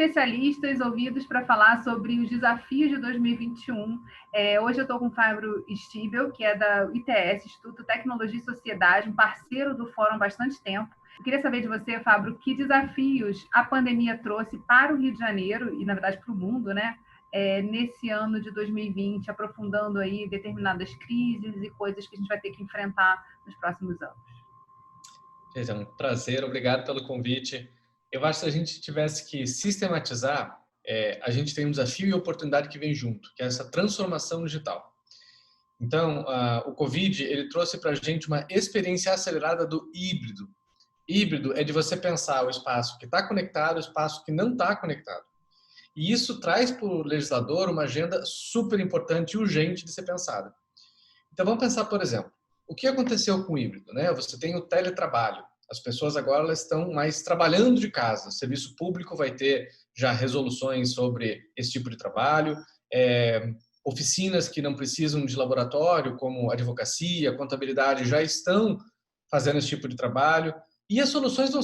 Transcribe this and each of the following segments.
especialistas ouvidos para falar sobre os desafios de 2021. Hoje eu estou com o Fábio Stibel, que é da ITS, Instituto Tecnologia e Sociedade, um parceiro do Fórum há bastante tempo. Eu queria saber de você, Fábio, que desafios a pandemia trouxe para o Rio de Janeiro e, na verdade, para o mundo, né? Nesse ano de 2020, aprofundando aí determinadas crises e coisas que a gente vai ter que enfrentar nos próximos anos. É um prazer, obrigado pelo convite. Eu acho que se a gente tivesse que sistematizar, a gente tem um desafio e oportunidade que vem junto, que é essa transformação digital. Então, o Covid, ele trouxe para a gente uma experiência acelerada do híbrido. Híbrido é de você pensar o espaço que está conectado, o espaço que não está conectado. E isso traz para o legislador uma agenda super importante e urgente de ser pensada. Então, vamos pensar, por exemplo, o que aconteceu com o híbrido, né? Você tem o teletrabalho. As pessoas agora elas estão mais trabalhando de casa. O serviço público vai ter já resoluções sobre esse tipo de trabalho. Oficinas que não precisam de laboratório, como advocacia, contabilidade, já estão fazendo esse tipo de trabalho. E as soluções vão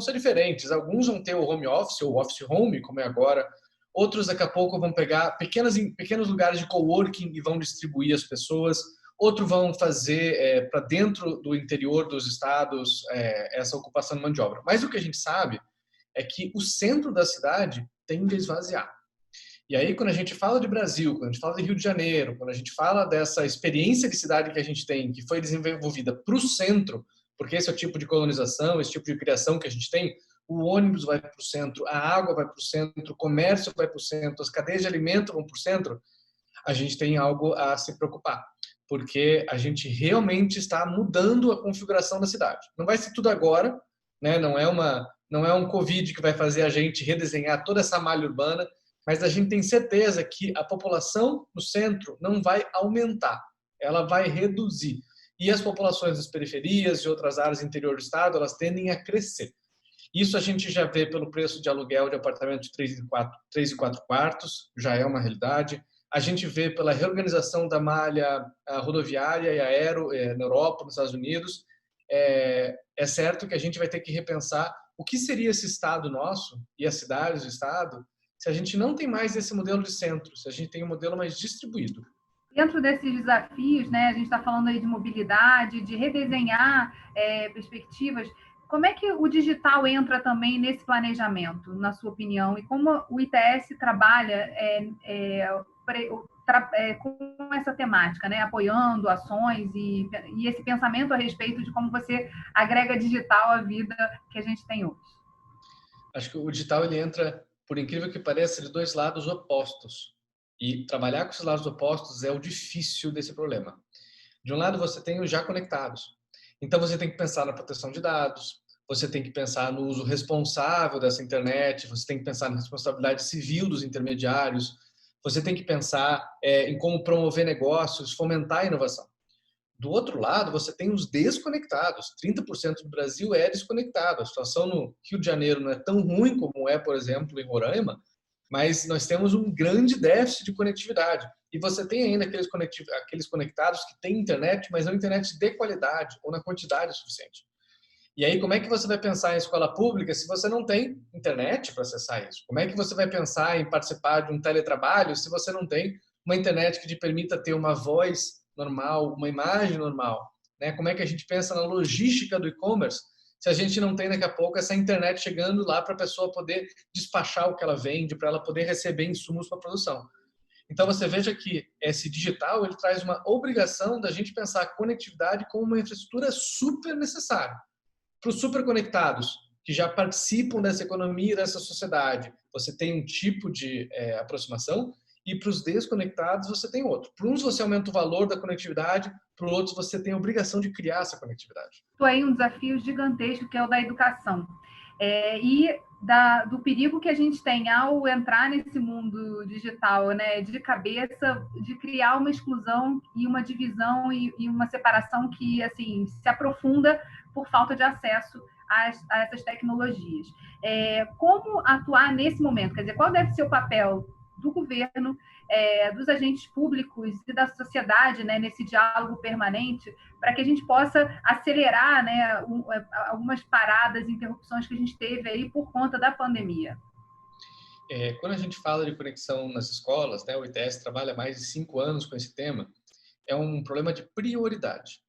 ser diferentes. Alguns vão ter o home office ou office home, como é agora. Outros, daqui a pouco, vão pegar pequenos lugares de coworking e vão distribuir as pessoas. Outros vão fazer para dentro do interior dos estados essa ocupação de mão de obra. Mas o que a gente sabe é que o centro da cidade tende a esvaziar. E aí, quando a gente fala de Brasil, quando a gente fala de Rio de Janeiro, quando a gente fala dessa experiência de cidade que a gente tem, que foi desenvolvida para o centro, porque esse é o tipo de colonização, esse tipo de criação que a gente tem, o ônibus vai para o centro, a água vai para o centro, o comércio vai para o centro, as cadeias de alimento vão para o centro, a gente tem algo a se preocupar, porque a gente realmente está mudando a configuração da cidade. Não vai ser tudo agora, né? Não é um Covid que vai fazer a gente redesenhar toda essa malha urbana, mas a gente tem certeza que a população no centro não vai aumentar, ela vai reduzir. E as populações das periferias e outras áreas do interior do estado, elas tendem a crescer. Isso a gente já vê pelo preço de aluguel de apartamento de 3 e 4 quartos, já é uma realidade. A gente vê pela reorganização da malha rodoviária e aero na Europa, nos Estados Unidos. É certo que a gente vai ter que repensar o que seria esse estado nosso e as cidades do estado se a gente não tem mais esse modelo de centro, se a gente tem um modelo mais distribuído. Dentro desses desafios, né, a gente está falando aí de mobilidade, de redesenhar perspectivas. Como é que o digital entra também nesse planejamento, na sua opinião? E como o ITS trabalha com essa temática, né, apoiando ações e esse pensamento a respeito de como você agrega digital à vida que a gente tem hoje? Acho que o digital ele entra, por incrível que pareça, de dois lados opostos. E trabalhar com esses lados opostos é o difícil desse problema. De um lado, você tem os já conectados. Então, você tem que pensar na proteção de dados, você tem que pensar no uso responsável dessa internet, você tem que pensar na responsabilidade civil dos intermediários, você tem que pensar em como promover negócios, fomentar a inovação. Do outro lado, você tem os desconectados. 30% do Brasil é desconectado. A situação no Rio de Janeiro não é tão ruim como é, por exemplo, em Roraima, mas nós temos um grande déficit de conectividade. E você tem ainda aqueles conectados que têm internet, mas não internet de qualidade ou na quantidade suficiente. E aí, como é que você vai pensar em escola pública se você não tem internet para acessar isso? Como é que você vai pensar em participar de um teletrabalho se você não tem uma internet que te permita ter uma voz normal, uma imagem normal? Né? Como é que a gente pensa na logística do e-commerce se a gente não tem daqui a pouco essa internet chegando lá para a pessoa poder despachar o que ela vende, para ela poder receber insumos para a produção? Então você veja que esse digital ele traz uma obrigação da gente pensar a conectividade como uma infraestrutura super necessária. Para os superconectados, que já participam dessa economia e dessa sociedade, você tem um tipo de aproximação, e para os desconectados você tem outro. Para uns você aumenta o valor da conectividade, para outros você tem a obrigação de criar essa conectividade. Isso aí é um desafio gigantesco que é o da educação. Do perigo que a gente tem ao entrar nesse mundo digital, né, de cabeça, de criar uma exclusão e uma divisão e uma separação que assim se aprofunda por falta de acesso a essas tecnologias. Como atuar nesse momento? Quer dizer, qual deve ser o papel do governo, dos agentes públicos e da sociedade, né, nesse diálogo permanente, para que a gente possa acelerar, né, algumas paradas, interrupções que a gente teve aí por conta da pandemia? Quando a gente fala de conexão nas escolas, né, o ITS trabalha há mais de 5 anos com esse tema, é um problema de prioridade.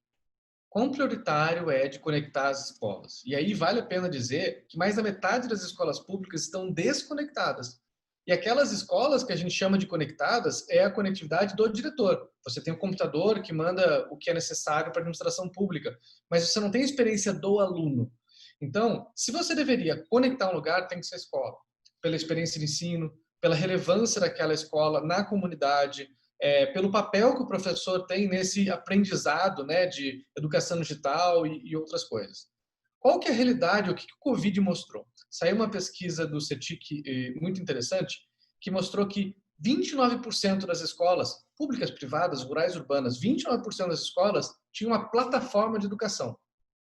Quão prioritário é de conectar as escolas? E aí vale a pena dizer que mais da metade das escolas públicas estão desconectadas. E aquelas escolas que a gente chama de conectadas é a conectividade do diretor. Você tem um computador que manda o que é necessário para a administração pública, mas você não tem a experiência do aluno. Então, se você deveria conectar um lugar, tem que ser a escola. Pela experiência de ensino, pela relevância daquela escola na comunidade, pelo papel que o professor tem nesse aprendizado, né, de educação digital e outras coisas. Qual que é a realidade? O que o Covid mostrou? Saiu uma pesquisa do CETIC muito interessante, que mostrou que 29% das escolas, públicas, privadas, rurais, urbanas, 29% das escolas tinham uma plataforma de educação.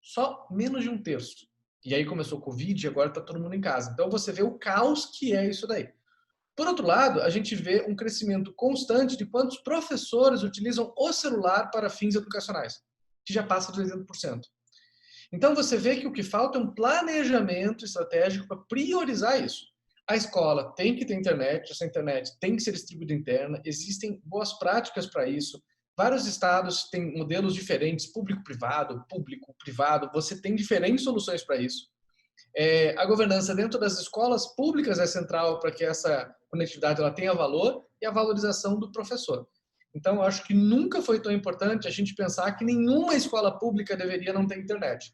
Só menos de um terço. E aí começou o Covid e agora está todo mundo em casa. Então você vê o caos que é isso daí. Por outro lado, a gente vê um crescimento constante de quantos professores utilizam o celular para fins educacionais, que já passa de 80%. Então, você vê que o que falta é um planejamento estratégico para priorizar isso. A escola tem que ter internet, essa internet tem que ser distribuída interna, existem boas práticas para isso. Vários estados têm modelos diferentes, público-privado, público-privado, você tem diferentes soluções para isso. A governança dentro das escolas públicas é central para que essa conectividade ela tenha valor e a valorização do professor. Então, eu acho que nunca foi tão importante a gente pensar que nenhuma escola pública deveria não ter internet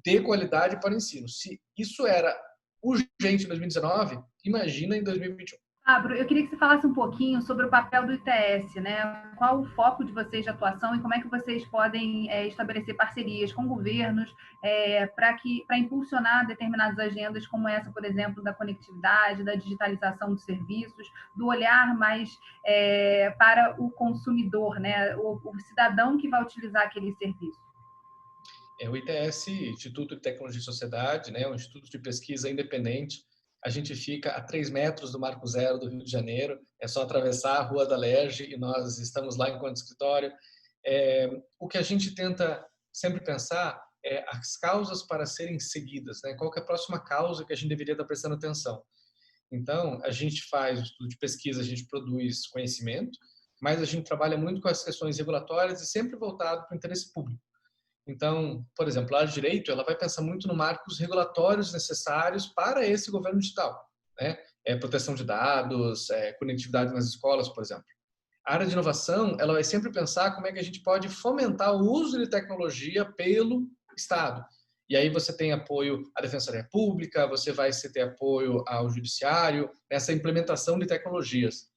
de qualidade para o ensino. Se isso era urgente em 2019, imagina em 2021. Fábio, eu queria que você falasse um pouquinho sobre o papel do ITS, né? Qual o foco de vocês de atuação e como é que vocês podem estabelecer parcerias com governos para impulsionar determinadas agendas como essa, por exemplo, da conectividade, da digitalização dos serviços, do olhar mais para o consumidor, né? O cidadão que vai utilizar aquele serviço. O ITS, Instituto de Tecnologia e Sociedade, né? Um instituto de pesquisa independente. A gente fica a 3 metros do Marco Zero do Rio de Janeiro, é só atravessar a Rua da Lerge e nós estamos lá enquanto escritório. O que a gente tenta sempre pensar é as causas para serem seguidas, né? Qual que é a próxima causa que a gente deveria estar prestando atenção. Então, a gente faz o estudo de pesquisa, a gente produz conhecimento, mas a gente trabalha muito com as questões regulatórias e sempre voltado para o interesse público. Então, por exemplo, a área de direito, ela vai pensar muito no marcos regulatórios necessários para esse governo digital, né? Proteção de dados, conectividade nas escolas, por exemplo. A área de inovação, ela vai sempre pensar como é que a gente pode fomentar o uso de tecnologia pelo Estado. E aí você tem apoio à Defensoria Pública, você vai ter apoio ao Judiciário, nessa implementação de tecnologias.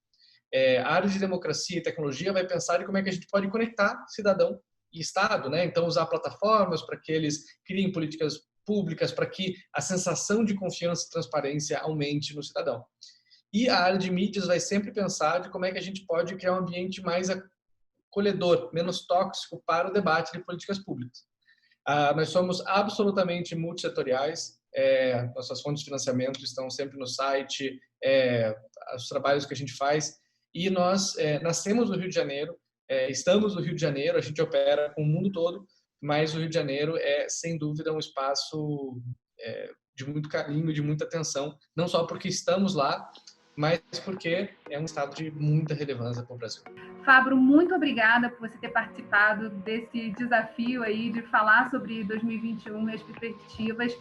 A área de democracia e tecnologia vai pensar em como é que a gente pode conectar cidadão e Estado, né? Então, usar plataformas para que eles criem políticas públicas, para que a sensação de confiança e transparência aumente no cidadão. E a área de mídias vai sempre pensar de como é que a gente pode criar um ambiente mais acolhedor, menos tóxico para o debate de políticas públicas. Nós somos absolutamente multissetoriais, nossas fontes de financiamento estão sempre no site, os trabalhos que a gente faz, e nós nascemos no Rio de Janeiro, estamos no Rio de Janeiro, a gente opera com o mundo todo, mas o Rio de Janeiro é, sem dúvida, um espaço de muito carinho, de muita atenção, não só porque estamos lá, mas porque é um estado de muita relevância para o Brasil. Fábio, muito obrigada por você ter participado desse desafio aí de falar sobre 2021 e as perspectivas.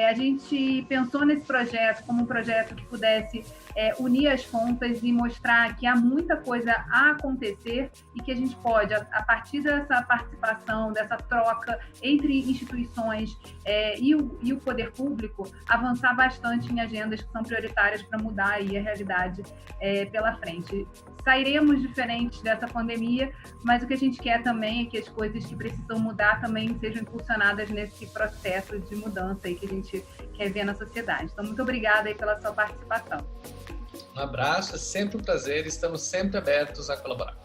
A gente pensou nesse projeto como um projeto que pudesse unir as pontas e mostrar que há muita coisa a acontecer e que a gente pode, a partir dessa participação, dessa troca entre instituições e o poder público, avançar bastante em agendas que são prioritárias para mudar aí a realidade pela frente. Sairemos diferentes dessa pandemia, mas o que a gente quer também é que as coisas que precisam mudar também sejam impulsionadas nesse processo de mudança aí que a gente quer ver na sociedade. Então, muito obrigada aí pela sua participação. Um abraço, é sempre um prazer, estamos sempre abertos a colaborar.